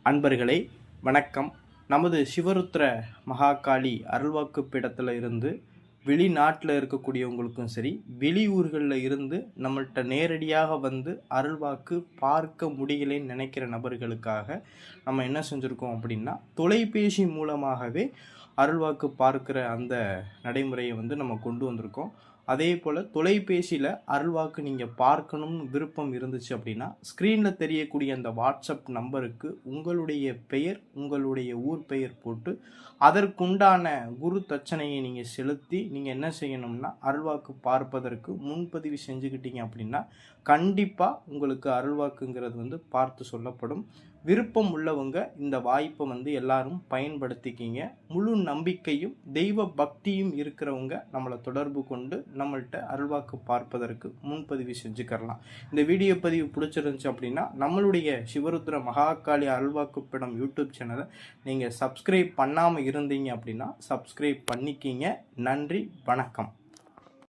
அன்பர்களே வணக்கம். நமது சிவருத்ர மகாகாளி அருள்வாக்கு பீடத்தில் இருந்து வெளிநாட்டில் இருக்கக்கூடியவங்களுக்கும் சரி, வெளியூர்களில் இருந்து நம்மள்கிட்ட நேரடியாக வந்து அருள்வாக்கு பார்க்க முடியலைன்னு நினைக்கிற நபர்களுக்காக நம்ம என்ன செஞ்சுருக்கோம் அப்படின்னா, தொலைபேசி மூலமாகவே அருள்வாக்கு பார்க்குற அந்த நடைமுறையை வந்து நம்ம கொண்டு வந்திருக்கோம். அதே போல் தொலைபேசியில் அருள்வாக்கு நீங்கள் பார்க்கணும்னு விருப்பம் இருந்துச்சு அப்படின்னா, ஸ்க்ரீனில் தெரியக்கூடிய அந்த வாட்ஸ்அப் நம்பருக்கு உங்களுடைய பெயர், உங்களுடைய ஊர் பெயர் போட்டு அதற்குண்டான குரு தட்சணையை நீங்கள் செலுத்தி நீங்கள் என்ன செய்யணும்னா, அருள்வாக்கு பார்ப்பதற்கு முன்பதிவு செஞ்சுக்கிட்டீங்க அப்படின்னா கண்டிப்பாக உங்களுக்கு அருள்வாக்குங்கிறது வந்து பார்த்து சொல்லப்படும். விருப்பம் உள்ளவங்க இந்த வாய்ப்பை வந்து எல்லாரும் பயன்படுத்திக்கிங்க. முழு நம்பிக்கையும் தெய்வ பக்தியும் இருக்கிறவங்க நம்மளை தொடர்பு கொண்டு நம்மள்கிட்ட அருள்வாக்கு பார்ப்பதற்கு முன்பதிவு செஞ்சுக்கலாம். இந்த வீடியோ பதிவு பிடிச்சிருந்துச்சு அப்படின்னா நம்மளுடைய சிவருத்ர மகாகாளி அருள்வாக்கு பீடம் யூடியூப் சேனலை நீங்கள் சப்ஸ்கிரைப் பண்ணாமல் இருந்தீங்க அப்படின்னா சப்ஸ்கிரைப் பண்ணிக்கிங்க. நன்றி, வணக்கம்.